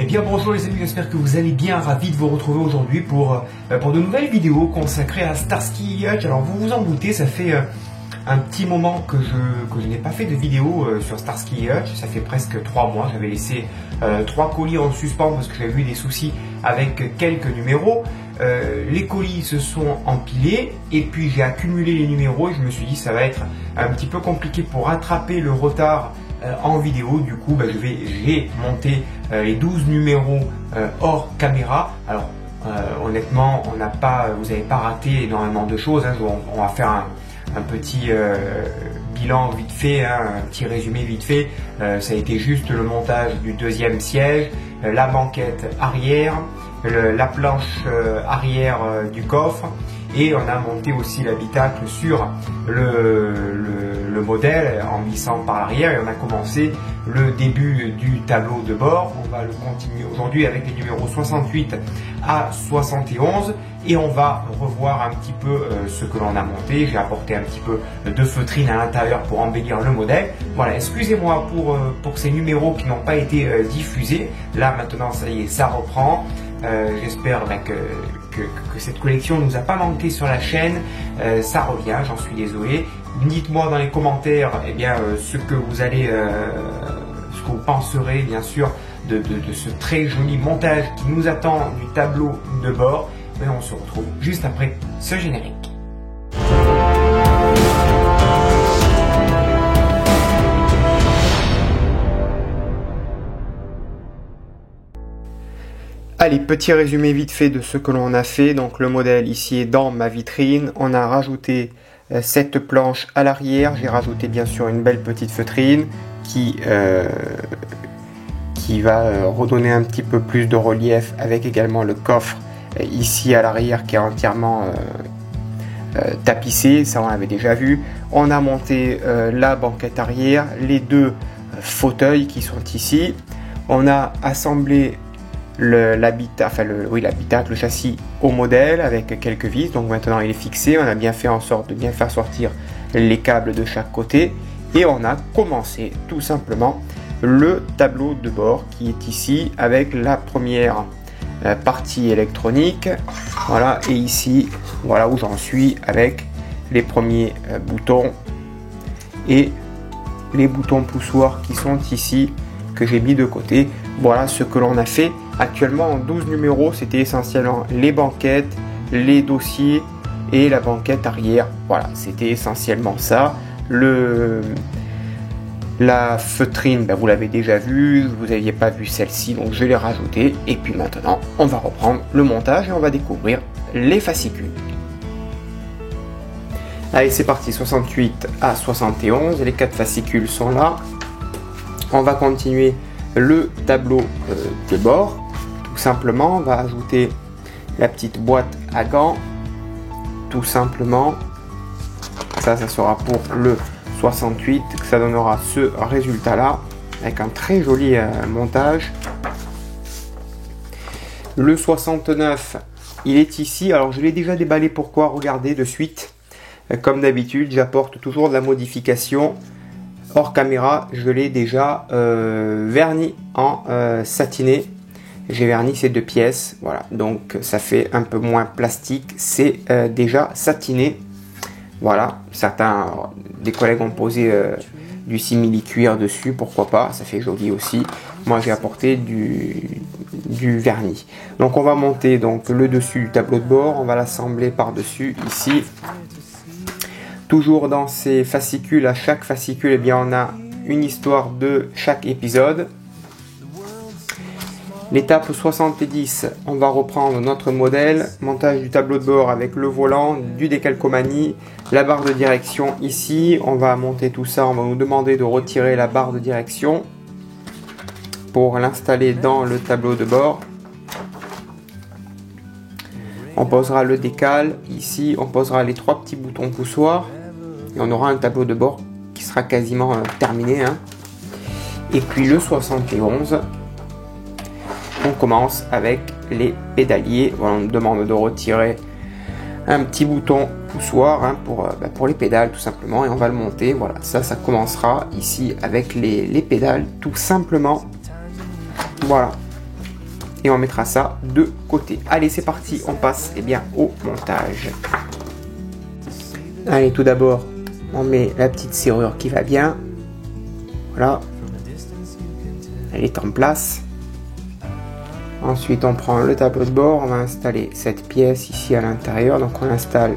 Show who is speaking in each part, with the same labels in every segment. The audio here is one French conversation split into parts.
Speaker 1: Eh bien bonjour les amis, j'espère que vous allez bien, ravi de vous retrouver aujourd'hui pour de nouvelles vidéos consacrées à Starsky Hutch. Alors vous vous en doutez, ça fait un petit moment que je n'ai pas fait de vidéo sur Starsky Hutch, ça fait presque 3 mois, j'avais laissé 3 colis en suspens parce que j'avais eu des soucis avec quelques numéros. Les colis se sont empilés et puis j'ai accumulé les numéros et je me suis dit ça va être un petit peu compliqué pour rattraper le retard en vidéo. Du coup j'ai monté les 12 numéros hors caméra. Alors honnêtement vous n'avez pas raté énormément de choses, hein. On va faire un petit bilan vite fait, hein, un petit résumé vite fait. Ça a été juste le montage du deuxième siège, la banquette arrière, la planche arrière du coffre, et on a monté aussi l'habitacle sur le modèle en glissant par l'arrière, et on a commencé le début du tableau de bord. On va le continuer aujourd'hui avec les numéros 68 à 71 et on va revoir un petit peu ce que l'on a monté. J'ai apporté un petit peu de feutrine à l'intérieur pour embellir le modèle. Voilà, excusez-moi pour ces numéros qui n'ont pas été diffusés. Là maintenant ça y est, ça reprend. J'espère que cette collection ne nous a pas manqué sur la chaîne. Ça revient, j'en suis désolé. Dites-moi dans les commentaires ce que vous penserez bien sûr de ce très joli montage qui nous attend du tableau de bord. Et on se retrouve juste après ce générique. Allez, petit résumé vite fait de ce que l'on a fait. Donc le modèle ici est dans ma vitrine. On a rajouté cette planche à l'arrière. J'ai rajouté bien sûr une belle petite feutrine qui va redonner un petit peu plus de relief, avec également le coffre ici à l'arrière qui est entièrement tapissé. Ça on l'avait déjà vu. On a monté la banquette arrière, les deux fauteuils qui sont ici. On a assemblé l'habitacle, le châssis au modèle avec quelques vis. Donc maintenant il est fixé. On a bien fait en sorte de bien faire sortir les câbles de chaque côté et on a commencé tout simplement le tableau de bord qui est ici avec la première partie électronique. Voilà, et ici voilà où j'en suis avec les premiers boutons et les boutons poussoirs qui sont ici que j'ai mis de côté. Voilà ce que l'on a fait. Actuellement en 12 numéros, c'était essentiellement les banquettes, les dossiers et la banquette arrière. Voilà, c'était essentiellement ça. La feutrine, vous l'avez déjà vue, vous n'aviez pas vu celle-ci, donc je l'ai rajoutée. Et puis maintenant, on va reprendre le montage et on va découvrir les fascicules. Allez, c'est parti, 68 à 71, les 4 fascicules sont là. On va continuer le tableau de bord. Tout simplement, on va ajouter la petite boîte à gants. Tout simplement, ça sera pour le 68, que ça donnera ce résultat là avec un très joli montage. Le 69, il est ici. Alors je l'ai déjà déballé. Pourquoi? Regardez de suite. Comme d'habitude, j'apporte toujours de la modification hors caméra. Je l'ai déjà verni en satiné. J'ai verni ces 2 pièces, voilà, donc ça fait un peu moins plastique. C'est déjà satiné. Voilà, des collègues ont posé du simili-cuir dessus, pourquoi pas, ça fait joli aussi. Moi j'ai apporté du vernis. Donc on va monter donc le dessus du tableau de bord, on va l'assembler par dessus ici. Toujours dans ces fascicules, à chaque fascicule, on a une histoire de chaque épisode. L'étape 70, on va reprendre notre modèle, montage du tableau de bord avec le volant, du décalcomanie, la barre de direction ici. On va monter tout ça, on va nous demander de retirer la barre de direction pour l'installer dans le tableau de bord. On posera le décal, ici on posera les 3 petits boutons poussoirs et on aura un tableau de bord qui sera quasiment terminé, hein. Et puis le 71, on commence avec les pédaliers. Voilà, on nous demande de retirer un petit bouton poussoir, hein, pour les pédales tout simplement, et on va le monter. Voilà, ça commencera ici avec les pédales tout simplement. Voilà, et on mettra ça de côté. Allez, c'est parti, on passe au montage. Allez, tout d'abord, on met la petite serrure qui va bien. Voilà. Elle est en place. Ensuite, on prend le tableau de bord. On va installer cette pièce ici à l'intérieur. Donc, on l'installe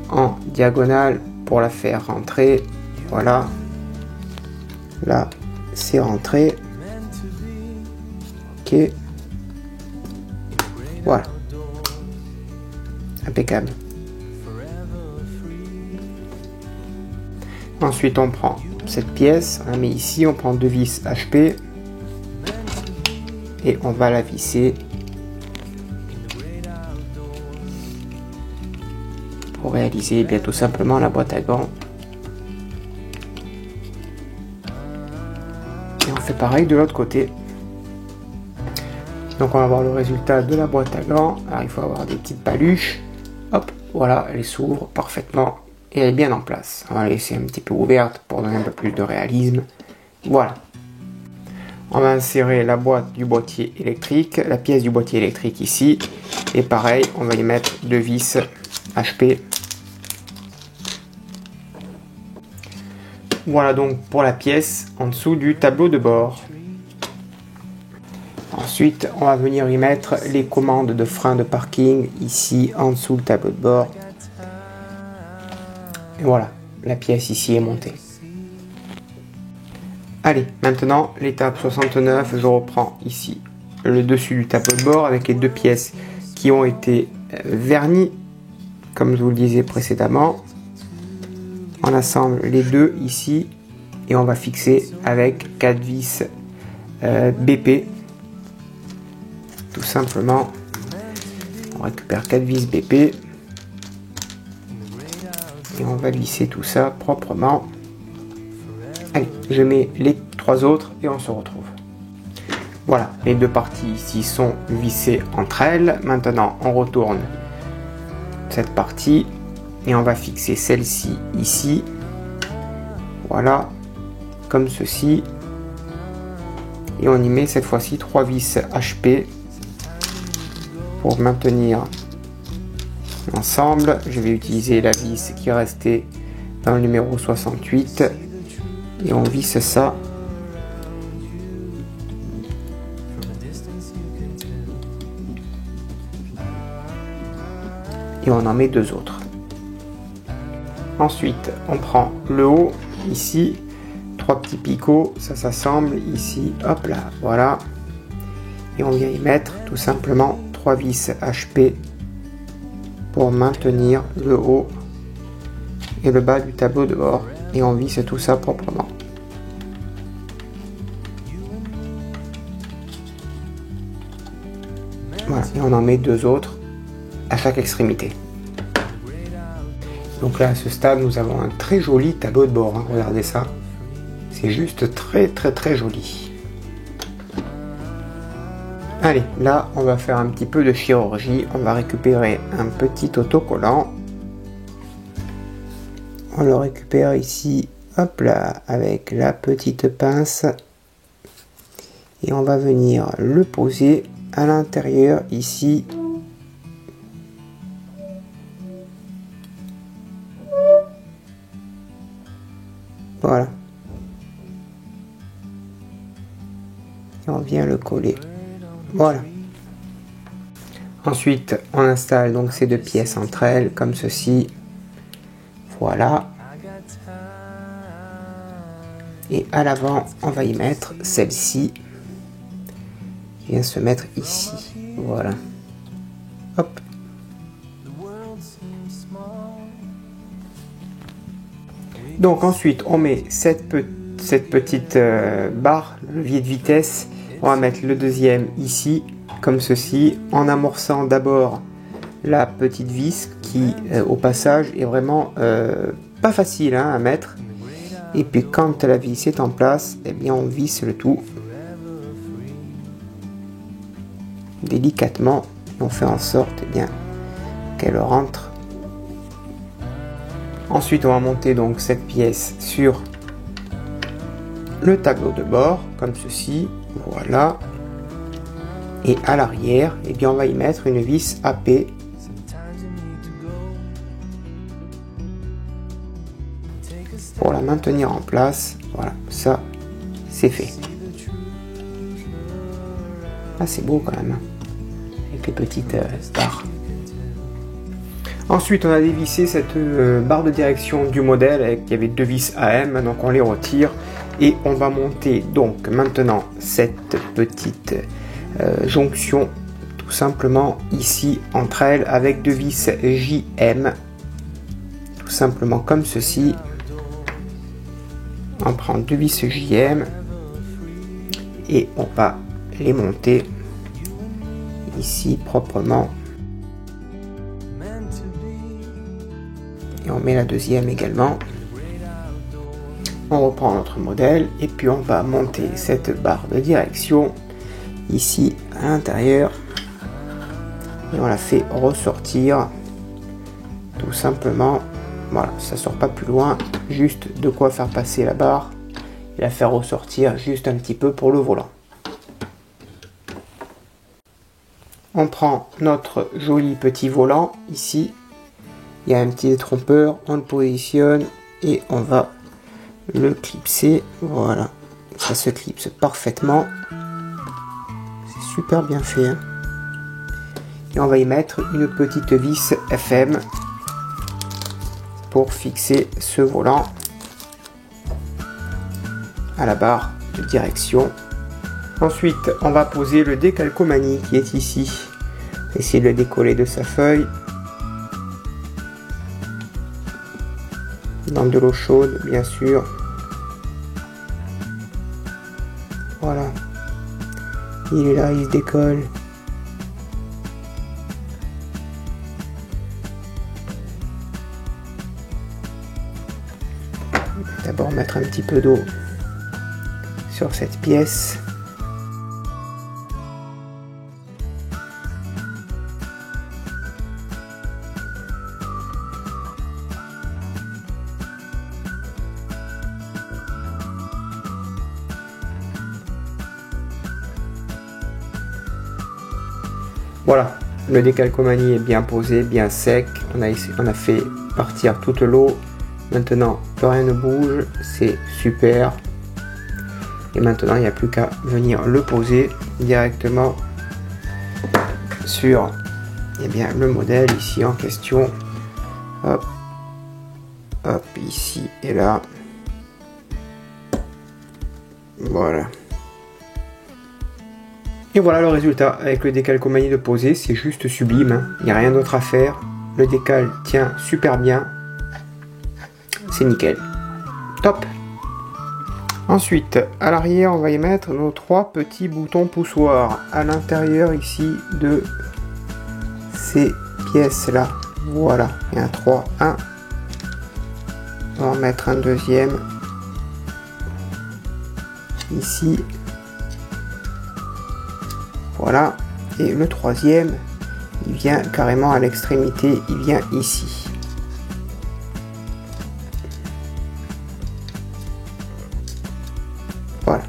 Speaker 1: en diagonale pour la faire rentrer. Voilà. Là, c'est rentré. Ok. Voilà. Impeccable. Ensuite, on prend cette pièce, on la met ici, on prend 2 vis HP et on va la visser pour réaliser tout simplement la boîte à gants. Et on fait pareil de l'autre côté. Donc on va voir le résultat de la boîte à gants. Alors il faut avoir des petites paluches. Hop, voilà, elle s'ouvre parfaitement. Et elle est bien en place. On va la laisser un petit peu ouverte pour donner un peu plus de réalisme. Voilà. On va insérer la boîte du boîtier électrique, la pièce du boîtier électrique ici. Et pareil, on va y mettre 2 vis HP. Voilà donc pour la pièce en dessous du tableau de bord. Ensuite, on va venir y mettre les commandes de frein de parking ici en dessous du tableau de bord. Et voilà, la pièce ici est montée. Allez, maintenant l'étape 69, je reprends ici le dessus du tableau de bord avec les 2 pièces qui ont été vernies, comme je vous le disais précédemment. On assemble les deux ici et on va fixer avec 4 vis BP. Tout simplement, on récupère 4 vis BP. Et on va lisser tout ça proprement. Allez, je mets les 3 autres et on se retrouve. Voilà, les 2 parties ici sont vissées entre elles. Maintenant, on retourne cette partie et on va fixer celle-ci ici. Voilà, comme ceci. Et on y met cette fois-ci 3 vis HP pour maintenir ensemble. Je vais utiliser la vis qui est restée dans le numéro 68 et on visse ça et on en met 2 autres. Ensuite on prend le haut ici, 3 petits picots, ça s'assemble ici, hop là, voilà, et on vient y mettre tout simplement 3 vis HP pour maintenir le haut et le bas du tableau de bord et on visse tout ça proprement. Voilà, et on en met 2 autres à chaque extrémité. Donc là à ce stade nous avons un très joli tableau de bord, hein. Regardez ça, c'est juste très joli. Allez, là on va faire un petit peu de chirurgie, on va récupérer un petit autocollant. On le récupère ici, hop là, avec la petite pince. Et on va venir le poser à l'intérieur ici. Voilà. Et on vient le coller. Voilà. Ensuite, on installe donc ces 2 pièces entre elles, comme ceci. Voilà. Et à l'avant, on va y mettre celle-ci. Qui vient se mettre ici. Voilà. Hop. Donc ensuite, on met cette petite barre, le levier de vitesse. On va mettre le deuxième ici, comme ceci, en amorçant d'abord la petite vis qui, au passage, est vraiment pas facile à mettre. Et puis quand la vis est en place, eh bien on visse le tout délicatement. On fait en sorte qu'elle rentre. Ensuite, on va monter donc cette pièce sur le tableau de bord, comme ceci. Voilà. Et à l'arrière, eh bien, on va y mettre une vis AP. Pour la maintenir en place. Voilà, ça, c'est fait. Ah, c'est beau quand même, avec les petites barres. Ensuite, on a dévissé cette barre de direction du modèle. Il y avait deux vis AM, donc on les retire. Et on va monter donc maintenant cette petite jonction tout simplement ici entre elles avec deux vis JM. Tout simplement comme ceci. On prend deux vis JM et on va les monter ici proprement. Et on met la deuxième également. On reprend notre modèle et puis on va monter cette barre de direction ici à l'intérieur et on la fait ressortir tout simplement. Voilà, ça sort pas plus loin, juste de quoi faire passer la barre et la faire ressortir juste un petit peu pour le volant. On prend notre joli petit volant ici, il y a un petit détrompeur, on le positionne et on va le clipser. Voilà, ça se clipse parfaitement, c'est super bien fait, hein. Et on va y mettre une petite vis FM pour fixer ce volant à la barre de direction. Ensuite, on va poser le décalcomanie qui est ici. Essayer de le décoller de sa feuille. Dans de l'eau chaude, bien sûr. Voilà. Il est là, il se décolle. D'abord mettre un petit peu d'eau sur cette pièce. Voilà, le décalcomanie est bien posé, bien sec. On a fait partir toute l'eau. Maintenant, plus rien ne bouge, c'est super. Et maintenant, il n'y a plus qu'à venir le poser directement sur le modèle ici en question. Hop, hop, ici et là. Voilà. Et voilà le résultat avec le décalcomanie de poser, c'est juste sublime, hein. Il n'y a rien d'autre à faire. Le décal tient super bien. C'est nickel. Top. Ensuite, à l'arrière, on va y mettre nos trois petits boutons poussoirs à l'intérieur ici de ces pièces-là. Voilà, il y a un 3, 1. On va en mettre un deuxième ici. Voilà, et le troisième, il vient carrément à l'extrémité, il vient ici. Voilà.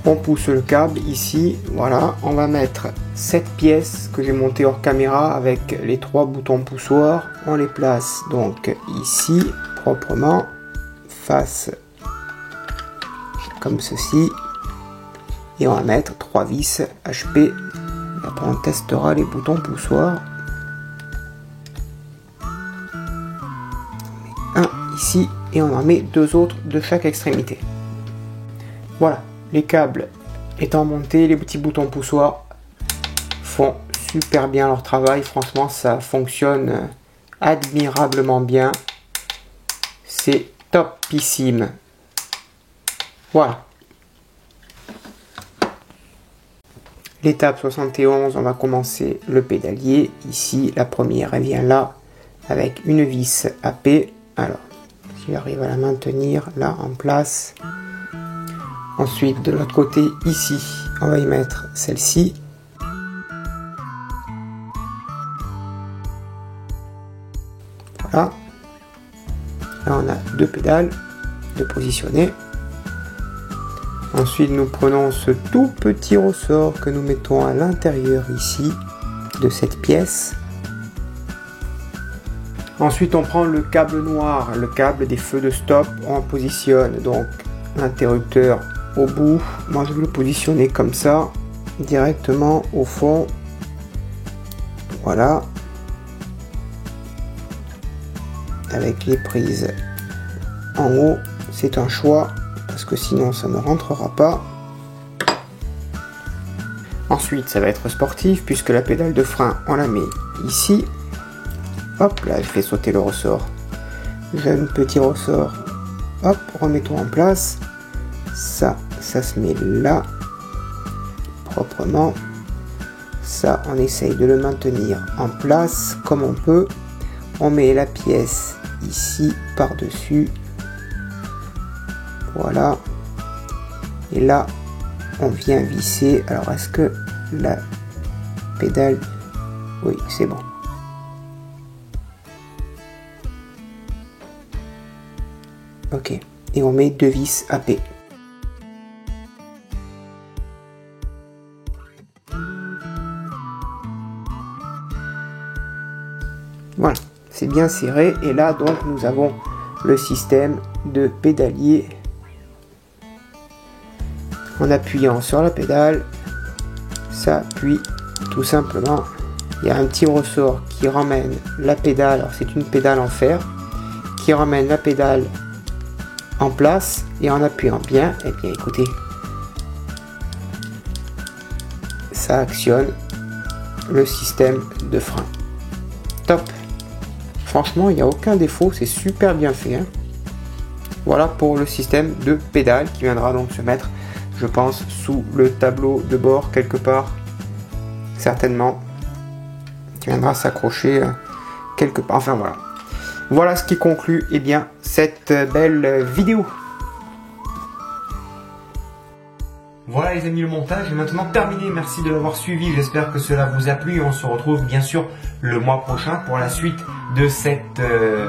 Speaker 1: On pousse le câble ici, voilà, on va mettre cette pièce que j'ai montée hors caméra avec les trois boutons poussoirs. On les place donc ici, proprement, face comme ceci. Et on va mettre 3 vis HP. Et après on testera les boutons poussoirs. Un ici et on en met deux autres de chaque extrémité. Voilà, les câbles étant montés, les petits boutons poussoirs font super bien leur travail. Franchement, ça fonctionne admirablement bien. C'est topissime. Voilà. L'étape 71, on va commencer le pédalier. Ici, la première, elle vient là, avec une vis AP. Alors, si j'arrive à la maintenir là en place. Ensuite, de l'autre côté, ici, on va y mettre celle-ci. Voilà. Là, on a deux pédales de positionner. Ensuite, nous prenons ce tout petit ressort que nous mettons à l'intérieur ici de cette pièce. Ensuite, on prend le câble noir, le câble des feux de stop. On positionne donc l'interrupteur au bout. Moi, je vais le positionner comme ça, directement au fond. Voilà. Avec les prises en haut, c'est un choix parce que sinon ça ne rentrera pas. Ensuite, ça va être sportif puisque la pédale de frein, on la met ici. Hop, là, je fais sauter le ressort. J'ai un petit ressort. Hop, remettons en place. Ça se met là, proprement. Ça, on essaye de le maintenir en place comme on peut. On met la pièce ici par-dessus. Voilà. Et là, on vient visser. Alors, est-ce que la pédale... Oui, c'est bon. Ok. Et on met 2 vis AP. Voilà. C'est bien serré. Et là, donc, nous avons le système de pédalier. En appuyant sur la pédale, ça appuie tout simplement. Il y a un petit ressort qui ramène la pédale, alors c'est une pédale en fer, qui ramène la pédale en place et en appuyant bien, et bien écoutez, ça actionne le système de frein. Top! Franchement, il n'y a aucun défaut, c'est super bien fait. Hein. Voilà pour le système de pédale qui viendra donc se mettre, je pense, sous le tableau de bord quelque part, certainement, qui viendra s'accrocher quelque part. Enfin voilà. Voilà ce qui conclut cette belle vidéo. Voilà les amis, le montage est maintenant terminé. Merci de l'avoir suivi. J'espère que cela vous a plu. On se retrouve bien sûr le mois prochain pour la suite de cette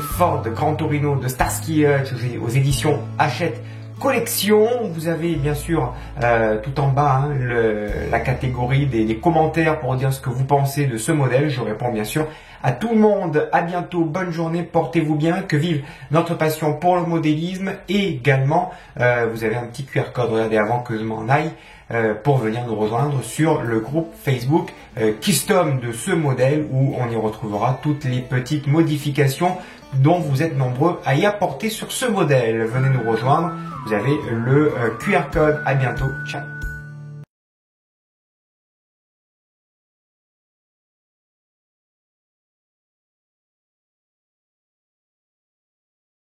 Speaker 1: Ford Gran Torino de Starsky Hutch aux éditions Hachette Collection. Vous avez bien sûr tout en bas la catégorie des commentaires pour dire ce que vous pensez de ce modèle. Je réponds bien sûr à tout le monde. À bientôt, bonne journée, portez-vous bien, que vive notre passion pour le modélisme. Et également, vous avez un petit QR code, regardez avant que je m'en aille, pour venir nous rejoindre sur le groupe Facebook Custom de ce modèle où on y retrouvera toutes les petites modifications dont vous êtes nombreux à y apporter sur ce modèle. Venez nous rejoindre, vous avez le QR code. À bientôt, ciao.